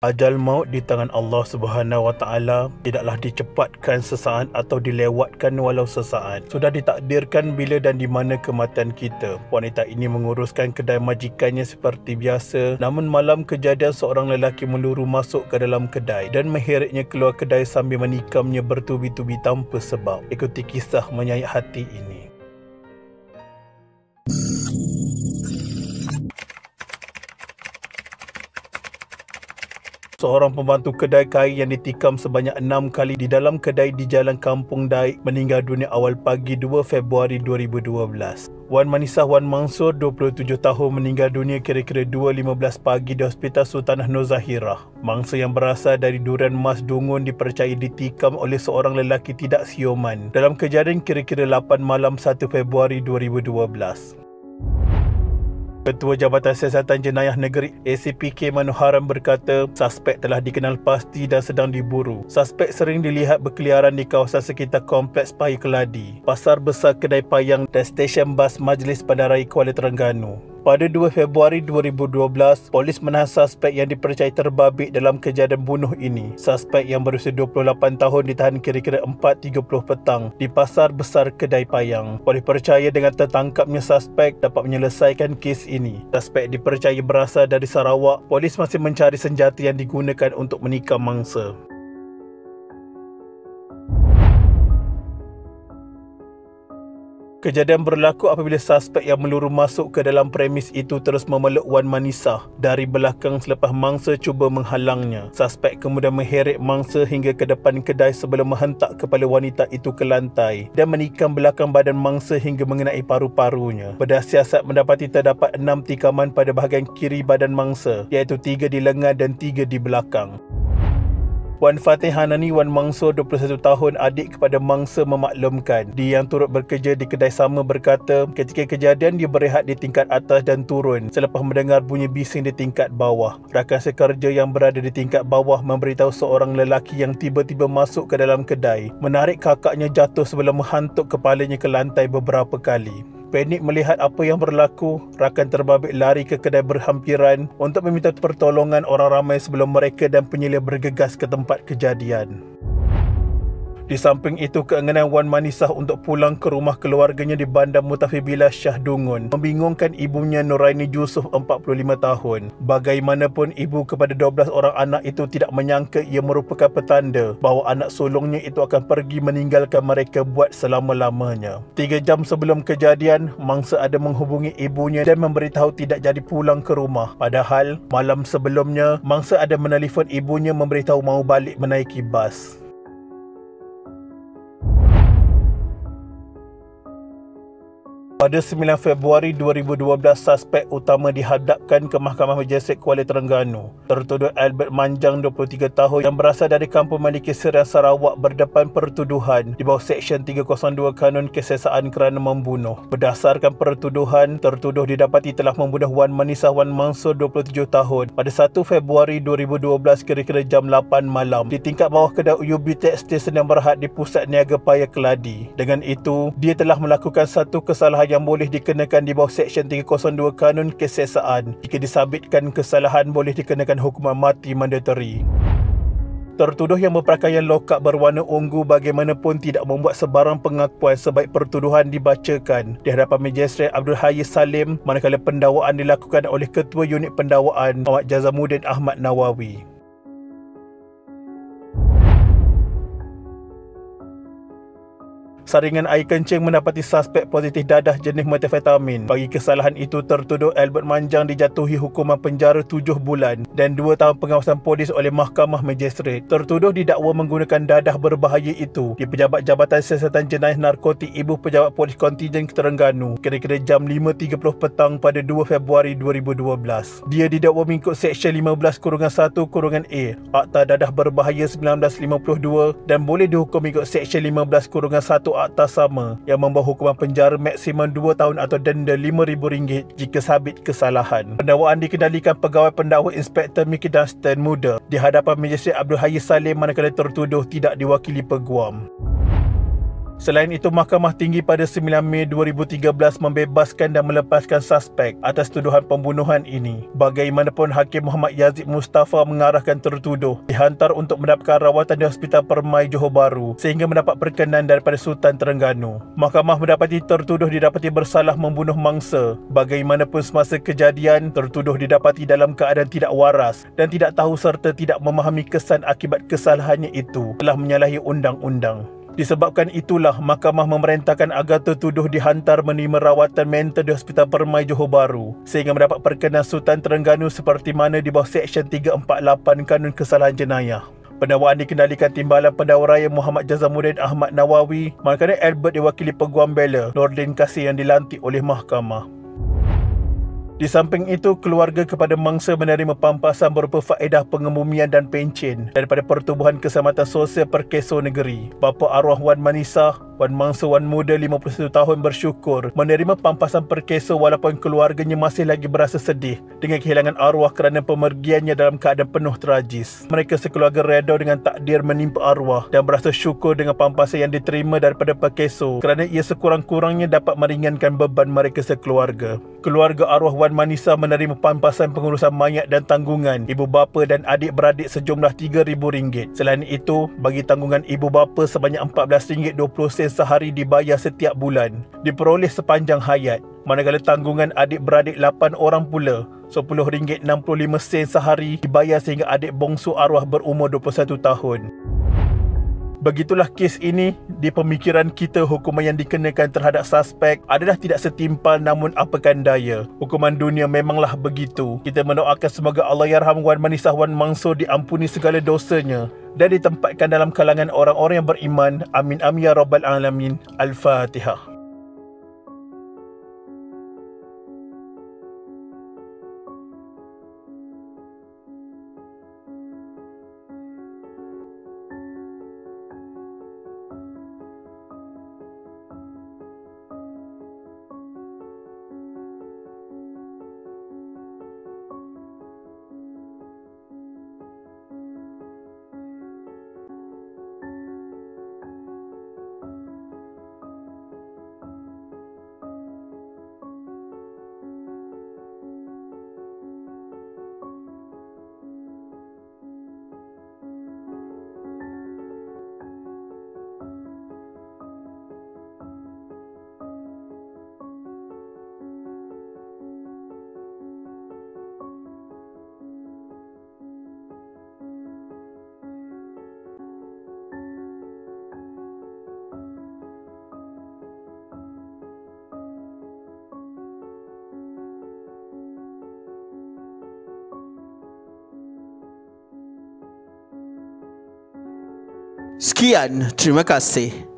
Ajal maut di tangan Allah Subhanahu Wa Taala tidaklah dicepatkan sesaat atau dilewatkan walau sesaat. Sudah ditakdirkan bila dan di mana kematian kita. Wanita ini menguruskan kedai majikannya seperti biasa. Namun malam kejadian seorang lelaki meluru masuk ke dalam kedai dan mengheretnya keluar kedai sambil menikamnya bertubi-tubi tanpa sebab. Ikuti kisah menyayat hati ini. Seorang pembantu kedai kain yang ditikam sebanyak 6 kali di dalam kedai di Jalan Kampung Daik meninggal dunia awal pagi 2 Februari 2012. Wan Manisah Wan Mansur, 27 tahun, meninggal dunia kira-kira 2.15 pagi di Hospital Sultanah Nur Zahirah. Mangsa yang berasal dari Durian Mas Dungun dipercayai ditikam oleh seorang lelaki tidak siuman dalam kejadian kira-kira 8 malam 1 Februari 2012. Ketua Jabatan Siasatan Jenayah Negeri ACP K. Manoharan berkata suspek telah dikenal pasti dan sedang diburu. Suspek sering dilihat berkeliaran di kawasan sekitar Kompleks Paya Keladi, Pasar Besar Kedai Payang dan stesen bas Majlis Bandaraya Kuala Terengganu. Pada 2 Februari 2012, polis menahan suspek yang dipercayai terbabit dalam kejadian bunuh ini. Suspek yang berusia 28 tahun ditahan kira-kira 4.30 petang di Pasar Besar Kedai Payang. Polis percaya dengan tertangkapnya suspek dapat menyelesaikan kes ini. Suspek dipercayai berasal dari Sarawak. Polis masih mencari senjata yang digunakan untuk menikam mangsa. Kejadian berlaku apabila suspek yang meluru masuk ke dalam premis itu terus memeluk Wan Manisah dari belakang selepas mangsa cuba menghalangnya. Suspek kemudian mengheret mangsa hingga ke depan kedai sebelum menghentak kepala wanita itu ke lantai dan menikam belakang badan mangsa hingga mengenai paru-parunya. Bedah siasat mendapati terdapat 6 tikaman pada bahagian kiri badan mangsa, iaitu 3 di lengan dan 3 di belakang. Wan Fatih Hanani Wan Mansur, 21 tahun, adik kepada mangsa, memaklumkan dia yang turut bekerja di kedai sama berkata ketika kejadian dia berehat di tingkat atas dan turun selepas mendengar bunyi bising di tingkat bawah. Rakan sekerja yang berada di tingkat bawah memberitahu seorang lelaki yang tiba-tiba masuk ke dalam kedai menarik kakaknya jatuh sebelum menghantuk kepalanya ke lantai beberapa kali. Panik melihat apa yang berlaku, rakan terbabit lari ke kedai berhampiran untuk meminta pertolongan orang ramai sebelum mereka dan penyelia bergegas ke tempat kejadian. Di samping itu, keinginan Wan Manisah untuk pulang ke rumah keluarganya di Bandar Mutafi Billah Shah Dungun membingungkan ibunya Nuraini Jusuf, 45 tahun. Bagaimanapun, ibu kepada 12 orang anak itu tidak menyangka ia merupakan petanda bahawa anak sulungnya itu akan pergi meninggalkan mereka buat selama-lamanya. 3 jam sebelum kejadian, mangsa ada menghubungi ibunya dan memberitahu tidak jadi pulang ke rumah. Padahal, malam sebelumnya, mangsa ada menelefon ibunya memberitahu mahu balik menaiki bas. Pada 9 Februari 2012, suspek utama dihadapkan ke Mahkamah Majistret Kuala Terengganu. Tertuduh Albert Manjang, 23 tahun, yang berasal dari Kampung Maliki Serian, Sarawak, berdepan pertuduhan di bawah Seksyen 302 Kanun Kesesaan kerana membunuh. Berdasarkan pertuduhan, tertuduh didapati telah membunuh Wan Manisah Wan Mansur, 27 tahun, pada 1 Februari 2012 kira-kira jam 8 malam di tingkat bawah kedai UB Tekstil yang berhad di Pusat Niaga Paya Keladi. Dengan itu, dia telah melakukan satu kesalahan yang boleh dikenakan di bawah Seksyen 302 Kanun Kesesaan. Jika disabitkan kesalahan, boleh dikenakan hukuman mati mandatari. Tertuduh yang berpakaian lokap berwarna ungu bagaimanapun tidak membuat sebarang pengakuan sebaik pertuduhan dibacakan di hadapan Magistrate Abdul Hayy Salim, manakala pendakwaan dilakukan oleh Ketua Unit Pendakwaan Muhammad Jazamuddin Ahmad Nawawi. Saringan air kencing mendapati suspek positif dadah jenis metafetamin. Bagi kesalahan itu, tertuduh Albert Manjang dijatuhi hukuman penjara 7 bulan dan 2 tahun pengawasan polis oleh Mahkamah Majistret. Tertuduh didakwa menggunakan dadah berbahaya itu di Pejabat Jabatan Siasatan Jenayah Narkotik Ibu Pejabat Polis Kontingen Terengganu kira-kira jam 5.30 petang pada 2 Februari 2012. Dia didakwa mengikut Seksyen 15-1-A Akta Dadah Berbahaya 1952 dan boleh dihukum mengikut Seksyen 15-1 Akta sama yang membawa hukuman penjara maksimum 2 tahun atau denda RM5,000 jika sabit kesalahan. Pendakwaan dikendalikan Pegawai Pendakwa Inspektor Mikdam Stan Muda di hadapan Magistrate Abdul Hayy Salim manakala tertuduh tidak diwakili peguam. Selain itu, Mahkamah Tinggi pada 9 Mei 2013 membebaskan dan melepaskan suspek atas tuduhan pembunuhan ini. Bagaimanapun, Hakim Muhammad Yazid Mustafa mengarahkan tertuduh dihantar untuk mendapatkan rawatan di Hospital Permai Johor Bahru sehingga mendapat perkenan daripada Sultan Terengganu. Mahkamah mendapati tertuduh didapati bersalah membunuh mangsa. Bagaimanapun, semasa kejadian, tertuduh didapati dalam keadaan tidak waras dan tidak tahu serta tidak memahami kesan akibat kesalahannya itu telah menyalahi undang-undang. Disebabkan itulah, Mahkamah memerintahkan agar tertuduh dihantar menerima rawatan mental di Hospital Permai Johor Bahru sehingga mendapat perkenan Sultan Terengganu seperti mana di bawah Seksyen 348 Kanun Kesalahan Jenayah. Pendakwaan dikendalikan Timbalan Pendakwa Raya Muhammad Jazamuddin Ahmad Nawawi, manakala Albert diwakili Peguam Bela Nordin Kasih yang dilantik oleh Mahkamah. Di samping itu, keluarga kepada mangsa menerima pampasan berupa faedah pengebumian dan pencen daripada Pertubuhan Keselamatan Sosial Perkeso Negeri. Bapa arwah Wan Manisa, Wan Mangsa Wan Muda 51 tahun bersyukur menerima pampasan perkeso walaupun keluarganya masih lagi berasa sedih dengan kehilangan arwah kerana pemergiannya dalam keadaan penuh tragis. Mereka sekeluarga reda dengan takdir menimpa arwah dan berasa syukur dengan pampasan yang diterima daripada perkeso kerana ia sekurang-kurangnya dapat meringankan beban mereka sekeluarga. Keluarga arwah Wan Manisa menerima pampasan pengurusan mayat dan tanggungan ibu bapa dan adik-beradik sejumlah RM3,000. Selain itu, bagi tanggungan ibu bapa sebanyak RM14.20 sehari dibayar setiap bulan, diperoleh sepanjang hayat. Manakala tanggungan adik-beradik 8 orang pula, RM10.65 sehari dibayar sehingga adik bongsu arwah berumur 21 tahun. Begitulah kes ini. Di pemikiran kita, hukuman yang dikenakan terhadap suspek adalah tidak setimpal, namun apakan daya, hukuman dunia memanglah begitu. Kita mendoakan semoga Allahyarham Wan Manisah Wan Mangso diampuni segala dosanya dan ditempatkan dalam kalangan orang-orang yang beriman. Amin amin ya rabbal alamin. Al-Fatihah. Sekian, terima kasih.